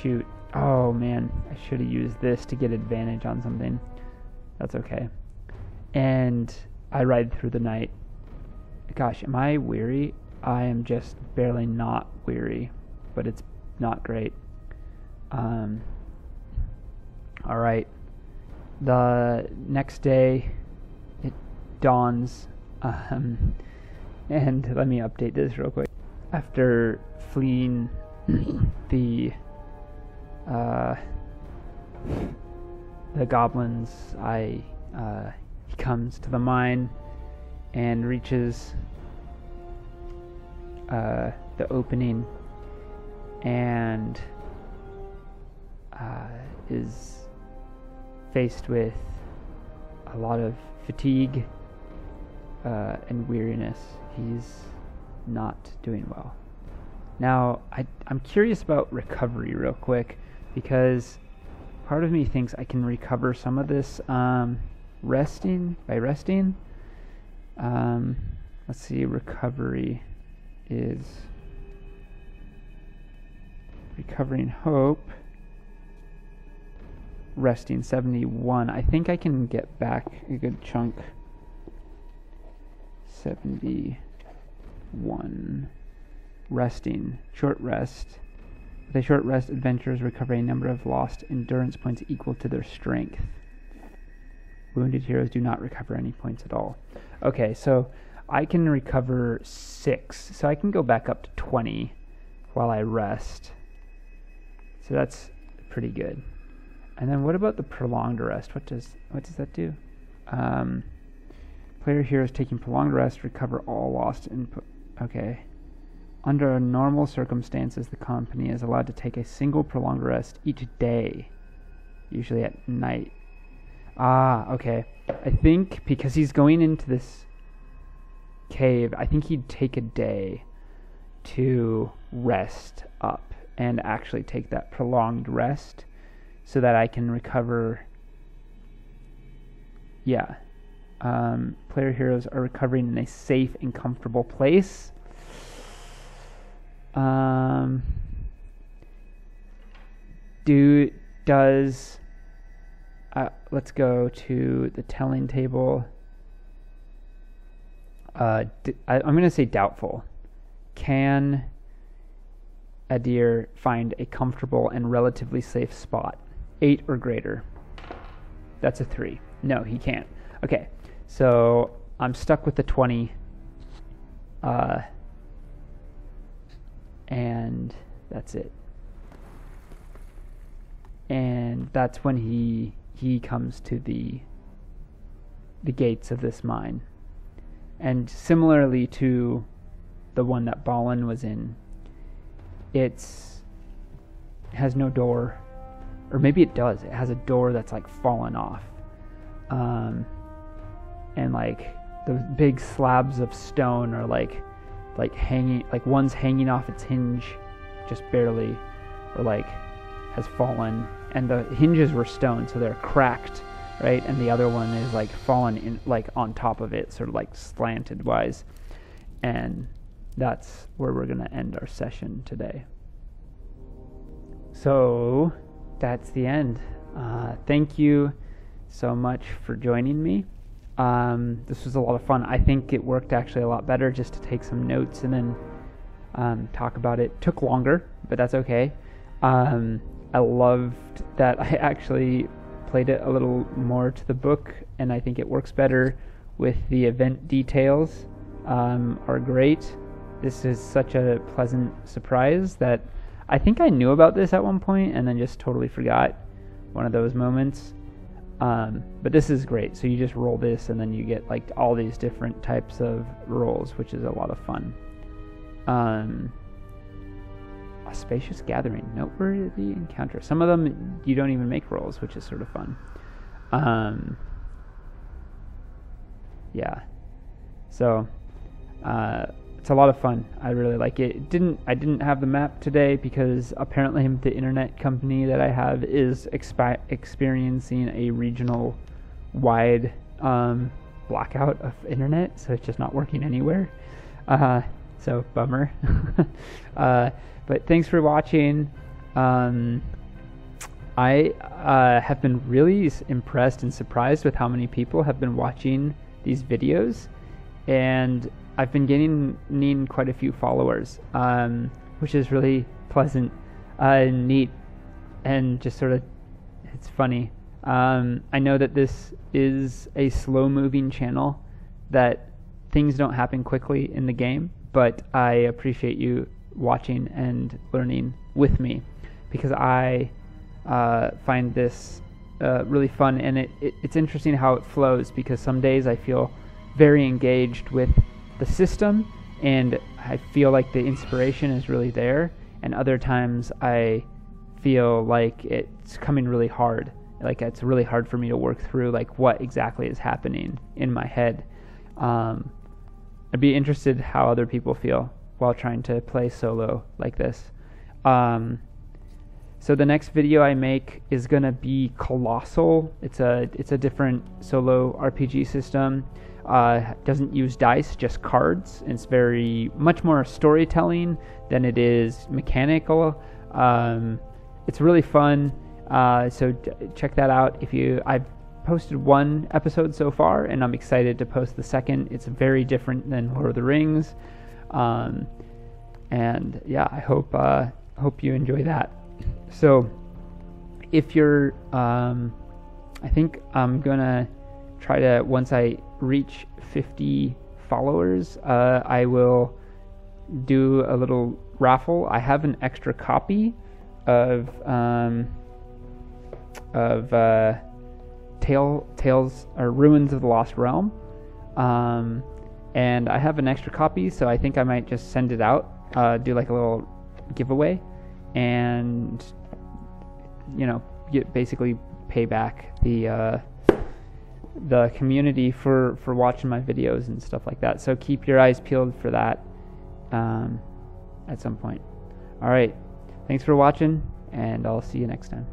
Shoot. Oh man, I should have used this to get advantage on something. That's okay. And I ride through the night. Gosh, am I weary? I am just barely not weary, but it's not great. Alright. The next day, it dawns. And let me update this real quick. After fleeing the goblins, he comes to the mine and reaches the opening and is faced with a lot of fatigue and weariness. He's not doing well. Now, I'm curious about recovery real quick, because part of me thinks I can recover some of this resting. Let's see, recovery is recovering hope. Resting 71. I think I can get back a good chunk. 71. Resting. Short rest. With a short rest, adventurers recover a number of lost endurance points equal to their strength. Wounded heroes do not recover any points at all. Okay, so I can recover 6. So I can go back up to 20 while I rest. So that's pretty good. And then what about the prolonged rest? What does that do? Player heroes taking prolonged rest recover all lost input. Okay. Under normal circumstances, the company is allowed to take a single prolonged rest each day, usually at night. Okay. I think because he's going into this cave, I think he'd take a day to rest up and actually take that prolonged rest so that I can recover. Yeah. Player heroes are recovering in a safe and comfortable place. does let's go to the telling table. I'm going to say doubtful. Can Adir find a comfortable and relatively safe spot? 8 or greater. That's a 3. No, he can't. Okay, so I'm stuck with the 20. And that's it. And that's when he comes to the gates of this mine. And similarly to the one that Balin was in, it has no door, or maybe it does. It has a door that's like fallen off, and like the big slabs of stone are like hanging, like one's hanging off its hinge, just barely, or like has fallen, and the hinges were stone, so they're cracked, right? And the other one is like fallen in, like on top of it, sort of like slanted wise, and that's where we're gonna end our session today. So that's the end. Thank you so much for joining me. This was a lot of fun. I think it worked actually a lot better just to take some notes and then talk about it. Took longer, but that's okay. I loved that I actually played it a little more to the book, and I think it works better with the event details are great. This is such a pleasant surprise that I think I knew about this at one point and then just totally forgot. One of those moments. But this is great. So you just roll this and then you get like all these different types of rolls, which is a lot of fun. A spacious gathering, noteworthy encounter. Some of them you don't even make rolls, which is sort of fun. Yeah. So it's a lot of fun. I really like it. I didn't have the map today because apparently the internet company that I have is experiencing a regional wide blackout of internet, so it's just not working anywhere. So bummer. But thanks for watching. I have been really impressed and surprised with how many people have been watching these videos, and I've been gaining quite a few followers, which is really pleasant and neat, and just sort of, it's funny. I know that this is a slow-moving channel, that things don't happen quickly in the game, but I appreciate you watching and learning with me, because I find this really fun, and it's interesting how it flows, because some days I feel very engaged with the system and I feel like the inspiration is really there, and other times I feel like it's coming really hard, like it's really hard for me to work through like what exactly is happening in my head. I'd be interested how other people feel while trying to play solo like this. So the next video I make is gonna be Colossal. It's a different solo RPG system. Doesn't use dice, just cards. It's very much more storytelling than it is mechanical. It's really fun. So check that out. I've posted 1 episode so far, and I'm excited to post the second. It's very different than Lord of the Rings, and yeah, I hope you enjoy that. So if you're, I think I'm gonna try to, once I reach 50 followers, I will do a little raffle. I have an extra copy of Tales or Ruins of the Lost Realm, and I have an extra copy, so I think I might just send it out, do like a little giveaway, and basically pay back the community for watching my videos and stuff like that. So keep your eyes peeled for that at some point. All right, thanks for watching, and I'll see you next time.